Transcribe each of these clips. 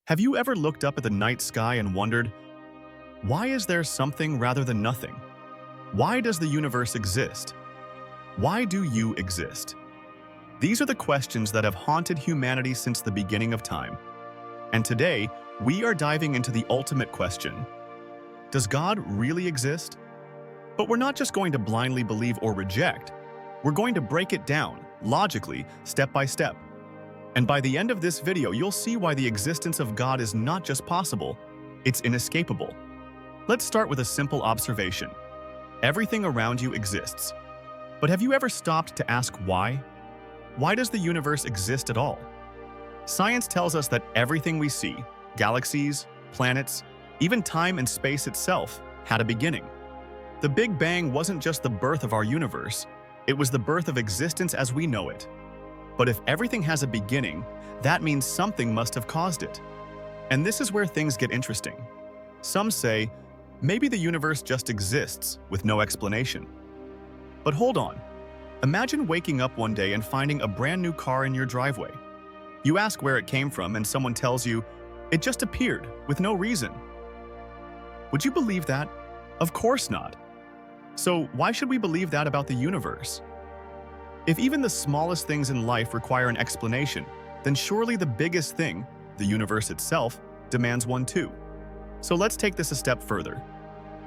Have you ever looked up at the night sky and wondered, why is there something rather than nothing? Why does the universe exist? Why do you exist? These are the questions that have haunted humanity since the beginning of time. And today, we are diving into the ultimate question. Does God really exist? But we're not just going to blindly believe or reject. We're going to break it down, logically, step by step. And by the end of this video, you'll see why the existence of God is not just possible, it's inescapable. Let's start with a simple observation. Everything around you exists. But have you ever stopped to ask why? Why does the universe exist at all? Science tells us that everything we see, galaxies, planets, even time and space itself, had a beginning. The Big Bang wasn't just the birth of our universe, it was the birth of existence as we know it. But if everything has a beginning, that means something must have caused it. And this is where things get interesting. Some say, maybe the universe just exists with no explanation. But hold on. Imagine waking up one day and finding a brand new car in your driveway. You ask where it came from and someone tells you, it just appeared with no reason. Would you believe that? Of course not. So why should we believe that about the universe? If even the smallest things in life require an explanation, then surely the biggest thing, the universe itself, demands one too. So let's take this a step further.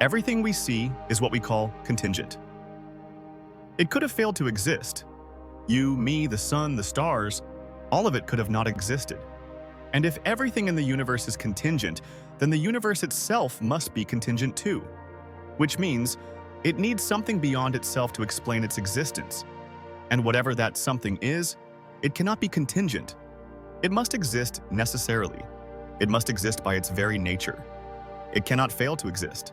Everything we see is what we call contingent. It could have failed to exist. You, me, the sun, the stars, all of it could have not existed. And if everything in the universe is contingent, then the universe itself must be contingent too. Which means it needs something beyond itself to explain its existence. And whatever that something is, it cannot be contingent. It must exist necessarily. It must exist by its very nature. It cannot fail to exist.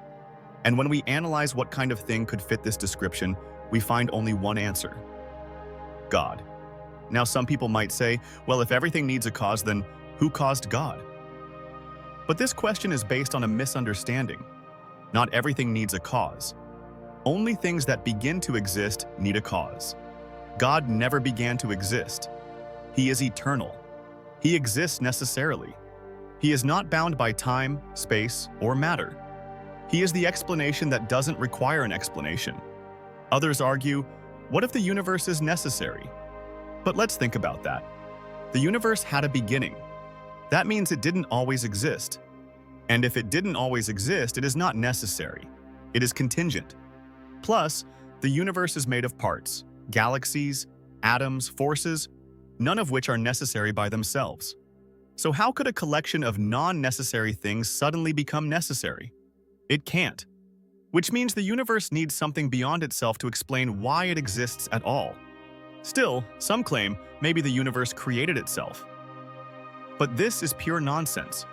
And when we analyze what kind of thing could fit this description, we find only one answer: God. Now, some people might say, well, if everything needs a cause, then who caused God? But this question is based on a misunderstanding. Not everything needs a cause. Only things that begin to exist need a cause. God never began to exist. He is eternal. He exists necessarily. He is not bound by time, space, or matter. He is the explanation that doesn't require an explanation. Others argue, what if the universe is necessary? But let's think about that. The universe had a beginning. That means it didn't always exist. And if it didn't always exist, it is not necessary. It is contingent. Plus, the universe is made of parts. Galaxies, atoms, forces, none of which are necessary by themselves. So how could a collection of non-necessary things suddenly become necessary? It can't. Which means the universe needs something beyond itself to explain why it exists at all. Still, some claim maybe the universe created itself. But this is pure nonsense.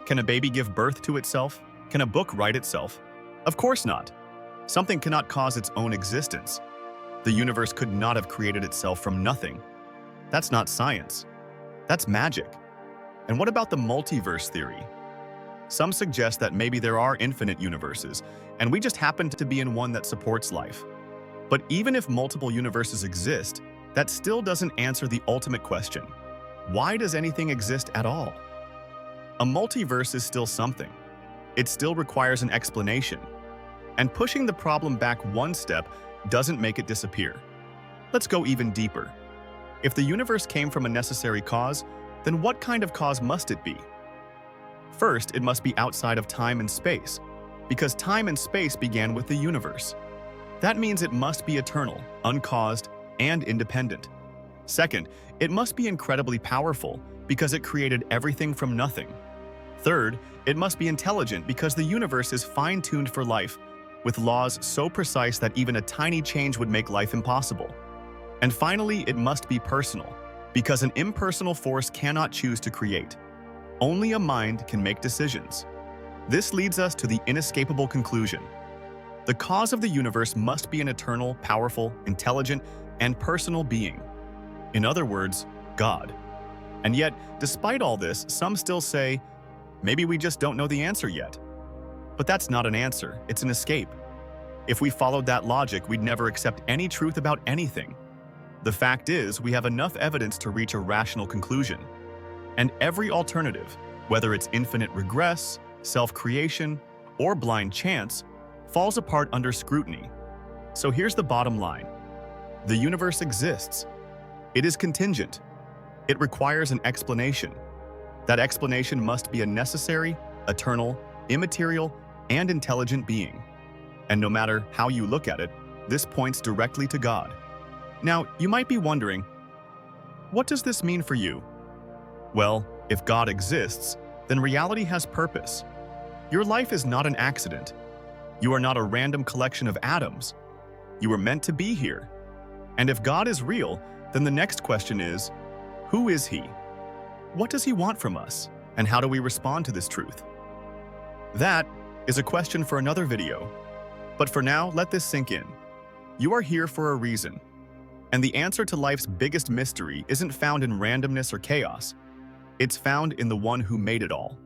Can a baby give birth to itself? Can a book write itself? Of course not. Something cannot cause its own existence. The universe could not have created itself from nothing. That's not science. That's magic. And what about the multiverse theory? Some suggest that maybe there are infinite universes, and we just happen to be in one that supports life. But even if multiple universes exist, that still doesn't answer the ultimate question. Why does anything exist at all? A multiverse is still something. It still requires an explanation. And pushing the problem back one step doesn't make it disappear. Let's go even deeper. If the universe came from a necessary cause, then what kind of cause must it be? First, it must be outside of time and space, because time and space began with the universe. That means it must be eternal, uncaused, and independent. Second, it must be incredibly powerful, because it created everything from nothing. Third, it must be intelligent because the universe is fine-tuned for life, with laws so precise that even a tiny change would make life impossible. And finally, it must be personal, because an impersonal force cannot choose to create. Only a mind can make decisions. This leads us to the inescapable conclusion. The cause of the universe must be an eternal, powerful, intelligent, and personal being. In other words, God. And yet, despite all this, some still say, maybe we just don't know the answer yet. But that's not an answer, it's an escape. If we followed that logic, we'd never accept any truth about anything. The fact is, we have enough evidence to reach a rational conclusion. And every alternative, whether it's infinite regress, self-creation, or blind chance, falls apart under scrutiny. So here's the bottom line. The universe exists. It is contingent. It requires an explanation. That explanation must be a necessary, eternal, immaterial, and intelligent being. And no matter how you look at it, this points directly to God. Now, you might be wondering, what does this mean for you? Well, if God exists, then reality has purpose. Your life is not an accident. You are not a random collection of atoms. You were meant to be here. And if God is real, then the next question is, who is He? What does He want from us? And how do we respond to this truth? That is a question for another video. But for now, let this sink in. You are here for a reason. And the answer to life's biggest mystery isn't found in randomness or chaos. It's found in the one who made it all.